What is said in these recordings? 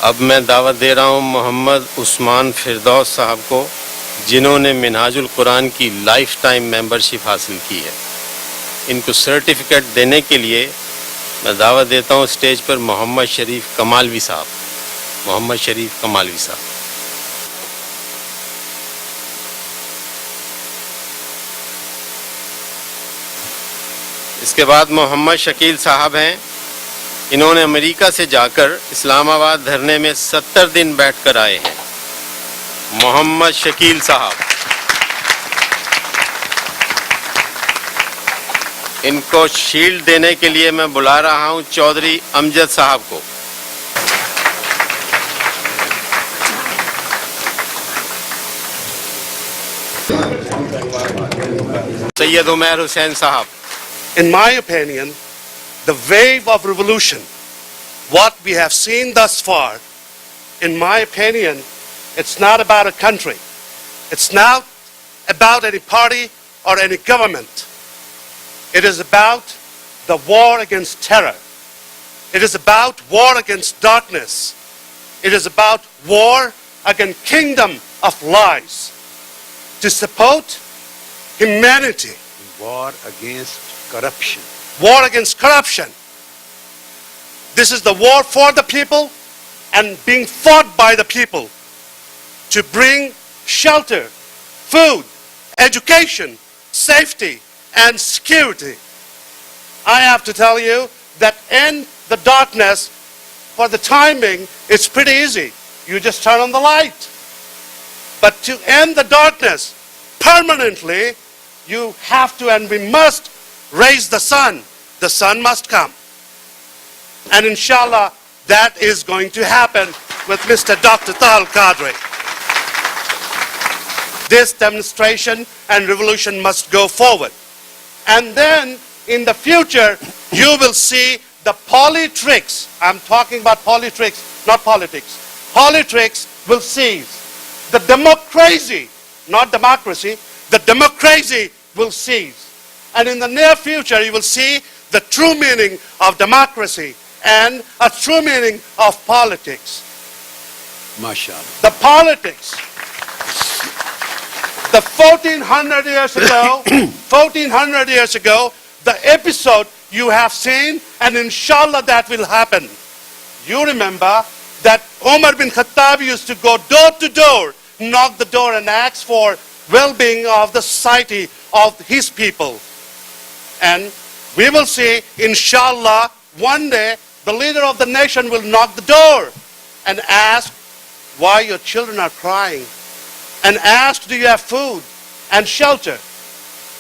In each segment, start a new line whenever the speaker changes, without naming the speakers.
اب میں دعوت دے رہا ہوں محمد عثمان فردوس صاحب کو، جنہوں نے منہاج القرآن کی لائف ٹائم ممبرشپ حاصل کی ہے۔ ان کو سرٹیفکیٹ دینے کے لیے میں دعوت دیتا ہوں اسٹیج پر محمد شریف کمالوی صاحب۔ محمد شریف کمالوی صاحب۔ اس کے بعد محمد شکیل صاحب ہیں، انہوں نے امریکہ سے جا کر اسلام آباد دھرنے میں 70 دن بیٹھ کر آئے ہیں۔ محمد شکیل صاحب۔ ان کو شیلڈ دینے کے لیے میں بلا رہا ہوں چودھری امجد صاحب کو۔ سید عمیر حسین صاحب۔
In my opinion, the wave of revolution, what we have seen thus far, in my opinion, it's not about a country. It's not about any party or any government. It is about the war against terror. It is about war against darkness. It is about war against kingdom of lies. To support humanity.
War against corruption.
War against corruption. This is the war for the people and being fought by the people to bring shelter, food, education, safety, and security. I have to tell you that in the darkness, for the timing, it's pretty easy. You just turn on the light. But to end the darkness permanently, you have to and we must raise the sun. The sun must come. And inshallah, that is going to happen with Mr. Dr. Taha al-Qadri. This demonstration and revolution must go forward. And then, in the future, you will see the politricks. I'm talking about politricks, not politics. Politricks will cease. The democracy, not democracy, the democracy will cease. And in the near future, you will see the true meaning of democracy and a true meaning of politics.
MashaAllah.
The politics. The 1400 years ago, the episode you have seen, and inshallah that will happen. You remember that Umar bin Khattab used to go door to door, knock the door and ask for well-being of the society of his people. And we will see, inshallah, one day the leader of the nation will knock the door and ask why your children are crying, and ask, do you have food and shelter?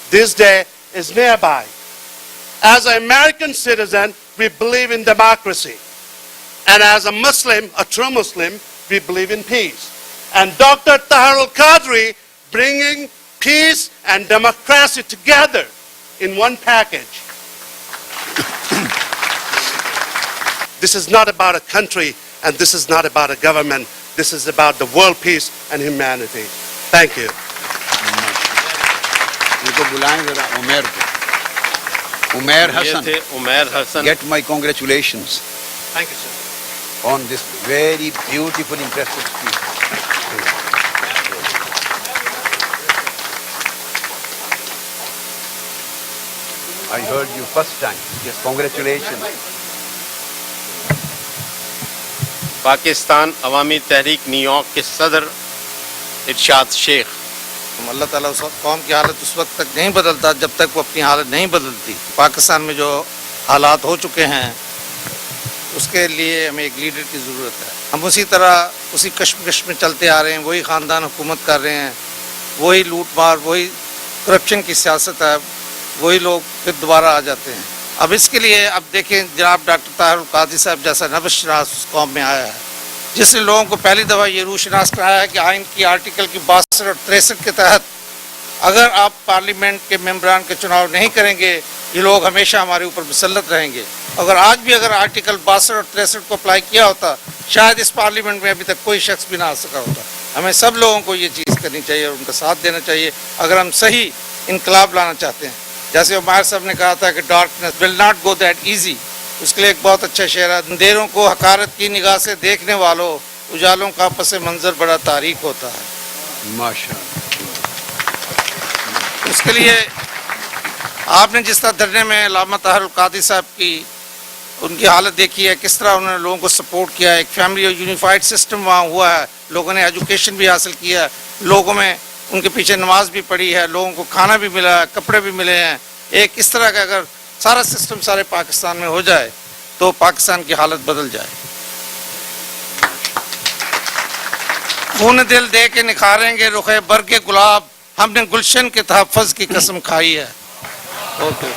This day is nearby. As an American citizen, we believe in democracy. And as a Muslim, a true Muslim, we believe in peace. And Dr. Taha al-Qadri bringing peace and democracy together in one package. This is not about a country, and this is not about a government. This is about the world peace and humanity. Thank you.
Umair Hassan.
Umair Hasan.
Get my congratulations
Thank you, sir.
on this very beautiful, impressive speech. I heard you first time. Yes, congratulations.
Pakistan عوامی تحریک new York کے صدر ارشاد شیخ۔
اللہ تعالیٰ اس قوم کی حالت اس وقت تک نہیں بدلتا جب تک وہ اپنی حالت نہیں بدلتی۔ پاکستان میں جو حالات ہو چکے ہیں اس کے لیے ہمیں ایک لیڈر کی ضرورت ہے۔ ہم اسی طرح اسی کشمکش میں چلتے آ رہے ہیں، وہی خاندان حکومت کر رہے ہیں، وہی لوٹ مار، وہی کرپشن کی سیاست ہے، وہی لوگ پھر دوبارہ آ جاتے ہیں۔ اب اس کے لیے اب دیکھیں جناب ڈاکٹر طاہر القادری صاحب جیسا نبض شناس اس قوم میں آیا ہے، جس نے لوگوں کو پہلی دفعہ یہ روح شناس کرایا ہے کہ آئین کی آرٹیکل کی 62 اور 63 کے تحت اگر آپ پارلیمنٹ کے ممبران کے چناؤ نہیں کریں گے یہ لوگ ہمیشہ ہمارے اوپر مسلط رہیں گے۔ اگر آج بھی اگر آرٹیکل 62 اور 63 کو اپلائی کیا ہوتا شاید اس پارلیمنٹ میں ابھی تک کوئی شخص بھی نہ آ سکا ہوتا۔ ہمیں سب لوگوں کو یہ چیز کرنی چاہیے اور ان کا ساتھ دینا چاہیے اگر ہم صحیح انقلاب لانا چاہتے ہیں۔ جیسے عمیر صاحب نے کہا تھا کہ darkness will not go that easy, اس کے لیے ایک بہت اچھا شعر ہے: اندھیروں کو حقارت کی نگاہ سے دیکھنے والوں، اجالوں کا پس منظر بڑا تاریک ہوتا ہے.
ماشاء
اس کے لیے آپ نے جس طرح دھرنے میں علامہ طاہر القادری صاحب کی ان کی حالت دیکھی ہے، کس طرح انہوں نے لوگوں کو سپورٹ کیا ہے، ایک فیملی اور یونیفائڈ سسٹم وہاں ہوا ہے، لوگوں نے ایجوکیشن بھی حاصل کیا ہے، لوگوں میں ان کے پیچھے نماز بھی پڑھی ہے، لوگوں کو کھانا بھی ملا ہے، کپڑے بھی ملے ہیں. ایک اس طرح کا اگر سارا سسٹم سارے پاکستان میں ہو جائے تو پاکستان کی حالت بدل جائے. خون دل دے کے نکھاریں گے رخ برگ گلاب، ہم نے گلشن کے تحفظ کی قسم کھائی ہے. اوکے.